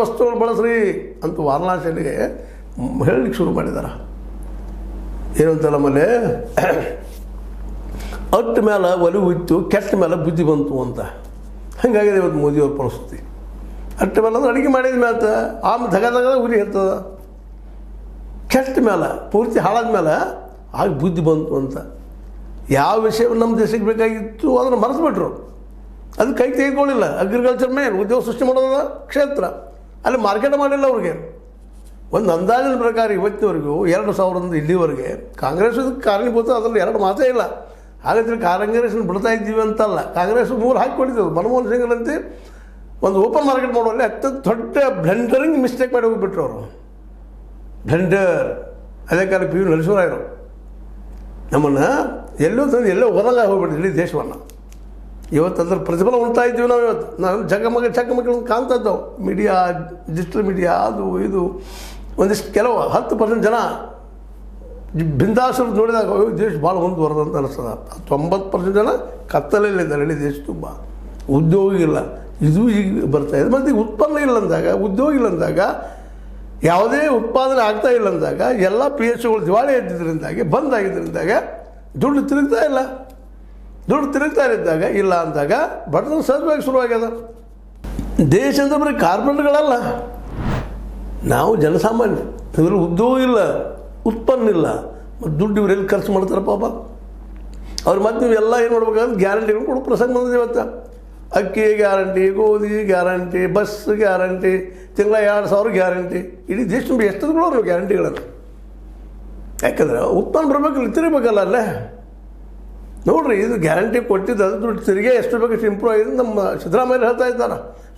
ವಸ್ತುಗಳು ಬಳಸ್ರಿ ಅಂತ ವಾರಣಾಸಿಯಲ್ಲಿ ಹೇಳಲಿಕ್ಕೆ ಶುರು ಮಾಡಿದ್ದಾರೆ. ಏನಂತ ನಮ್ಮಲ್ಲಿ ಅಟ್ಟ ಮೇಲೆ ಒಲಿ ಹುಯ್ತು, ಕೆಟ್ಟ ಮೇಲೆ ಬುದ್ಧಿ ಬಂತು ಅಂತ. ಹಾಗಾಗಿದೆ ಇವತ್ತು ಮೋದಿಯವ್ರ ಪರಿಸ್ಥಿತಿ. ಅಟ್ಟ ಮೇಲೆ ಅಂದ್ರೆ ಅಡುಗೆ ಮಾಡಿದ ಮೇಲೆ ಆಮೇಲೆ ತಗದಾಗ ಉರಿ ಇರ್ತದೆ. ಕೆಟ್ಟ ಮೇಲೆ ಪೂರ್ತಿ ಹಾಳಾದ ಮೇಲೆ ಆಗ ಬುದ್ಧಿ ಬಂತು ಅಂತ. ಯಾವ ವಿಷಯವನ್ನು ನಮ್ಮ ದೇಶಕ್ಕೆ ಬೇಕಾಗಿತ್ತು ಅದನ್ನು ಮರೆತುಬಿಟ್ರು. ಅದು ಕೈ ತೆಗೆದುಕೊಳ್ಳಿಲ್ಲ. ಅಗ್ರಿಕಲ್ಚರ್ ಮೇಲೆ ಉದ್ಯೋಗ ಸೃಷ್ಟಿ ಮಾಡೋದ ಕ್ಷೇತ್ರ, ಅಲ್ಲಿ ಮಾರ್ಕೆಟ್ ಮಾಡಿಲ್ಲ ಅವ್ರಿಗೆ. ಒಂದು ಅಂದಾಜಿನ ಪ್ರಕಾರ ಇವತ್ತಿನವರೆಗೂ 2000ರಿಂದ ಇಲ್ಲಿವರೆಗೆ ಕಾಂಗ್ರೆಸ್ ಇದಕ್ಕೆ ಕಾರಣೀಭೂತ, ಅದರಲ್ಲಿ ಎರಡು ಮಾತೇ ಇಲ್ಲ. ಹಾಗಾದರೆ ಕಾಂಗ್ರೆಸ್ನ ಬಿಡ್ತಾ ಇದ್ದೀವಿ ಅಂತಲ್ಲ, ಕಾಂಗ್ರೆಸ್ 3 ಹಾಕಿಕೊಂಡಿದ್ದು. ಮನಮೋಹನ್ ಸಿಂಗ್ರಂತೆ ಒಂದು ಓಪನ್ ಮಾರ್ಕೆಟ್ ಮಾಡುವಲ್ಲಿ ಅತ್ಯಂತ ದೊಡ್ಡ ಬ್ಲೆಂಡರಿಂಗ್ ಮಿಸ್ಟೇಕ್ ಮಾಡಿ ಹೋಗಿಬಿಟ್ರು ಅವರು. ಬ್ಲೆಂಡರ್ ಅದೇ ಕಾಲ ಪಿ ಯು ನರಸಿಂಹರಾಯರು ನಮ್ಮನ್ನು ಎಲ್ಲೋ ಹೊರಗೆ ಹೋಗ್ಬಿಟ್ಟಿದ್ವಿ ಇಡೀ ದೇಶವನ್ನು. ಇವತ್ತು ಅದ್ರ ಪ್ರತಿಫಲ ಉಣ್ತಾ ಇದ್ದೀವಿ ನಾವು. ಇವತ್ತು ನಾವು ಚಕಮಕಿ ಕಾಣ್ತಾ ಇದ್ದಾವೆ. ಮೀಡಿಯಾ, ಡಿಜಿಟಲ್ ಮೀಡಿಯಾ, ಅದು ಇದು ಒಂದಿಷ್ಟು ಕೆಲವು 10% ಜನ ಬಿಂದಾಸರು ನೋಡಿದಾಗ ದೇಶ ಭಾಳ ಮುಂದುವರೆದಂತ ಅನಿಸ್ತದೆ. 90% ಜನ ಕತ್ತಲಲ್ಲಿದ್ದಾರೆ ಇಡೀ ದೇಶ ತುಂಬ. ಉದ್ಯೋಗ ಇಲ್ಲ, ಇದು ಈಗ ಬರ್ತಾಯಿದೆ. ಮತ್ತು ಈಗ ಉತ್ಪನ್ನ ಇಲ್ಲ ಅಂದಾಗ, ಉದ್ಯೋಗ ಇಲ್ಲ ಅಂದಾಗ, ಯಾವುದೇ ಉತ್ಪಾದನೆ ಆಗ್ತಾ ಇಲ್ಲ ಅಂದಾಗ, ಎಲ್ಲ PSUಗಳು ದಿವಾಳಿ ಎದ್ದಿದ್ದರಿಂದಾಗಿ, ಬಂದಾಗಿದ್ದರಿಂದಾಗ ದುಡ್ಡು ತಿರುಗ್ತಾ ಇಲ್ಲ. ದುಡ್ಡು ತಿರುಗ್ತಾ ಇದ್ದಾಗ ಇಲ್ಲ ಅಂದಾಗ ಬಡತನ ಸಹಜವಾಗಿ ಶುರುವಾಗ್ಯದ. ದೇಶ ಅಂದರೆ ಬರೀ ಕಾರ್ಪೊರೇಟ್ಗಳಲ್ಲ, ನಾವು ಜನಸಾಮಾನ್ಯ. ಇದ್ರಲ್ಲಿ ಉದ್ಯೋಗ ಇಲ್ಲ, ಉತ್ಪನ್ನ ಇಲ್ಲ, ಮತ್ತು ದುಡ್ಡು ಇವ್ರು ಎಲ್ಲಿ ಖರ್ಚು ಮಾಡ್ತಾರೆ ಪಾಪ. ಅವ್ರು ಮತ್ತೆ ನೀವೆಲ್ಲ ಏನು ಮಾಡ್ಬೇಕಾದ್ರೆ ಗ್ಯಾರಂಟಿಗಳು ಕೊಡೋ ಪ್ರಸಂಗ ಬಂದಿದೆ ಇವತ್ತು. ಅಕ್ಕಿ ಗ್ಯಾರಂಟಿ, ಗೋಧಿ ಗ್ಯಾರಂಟಿ, ಬಸ್ ಗ್ಯಾರಂಟಿ, ತಿಂಗಳ 2000 ಗ್ಯಾರಂಟಿ. ಇಡೀ ದೇಶ ತುಂಬ ಎಷ್ಟು ಕೊಡೋರು ಗ್ಯಾರಂಟಿಗಳನ್ನು. ಯಾಕಂದ್ರೆ ಉತ್ಪನ್ನ ಬರಬೇಕಲ್ಲ, ತಿರುಗಬೇಕಲ್ಲ ಅಲ್ಲೇ. ನೋಡಿರಿ, ಇದು ಗ್ಯಾರಂಟಿ ಕೊಟ್ಟಿದ್ದು ಅದು ದುಡ್ಡು ತಿರುಗಿ ಎಷ್ಟು ಬೇಕಷ್ಟು ಇಂಪ್ರೂವ್ ಆಗಿದೆ. ನಮ್ಮ ಸಿದ್ದರಾಮಯ್ಯ ಹೇಳ್ತಾ ಇದ್ದಾರೆ,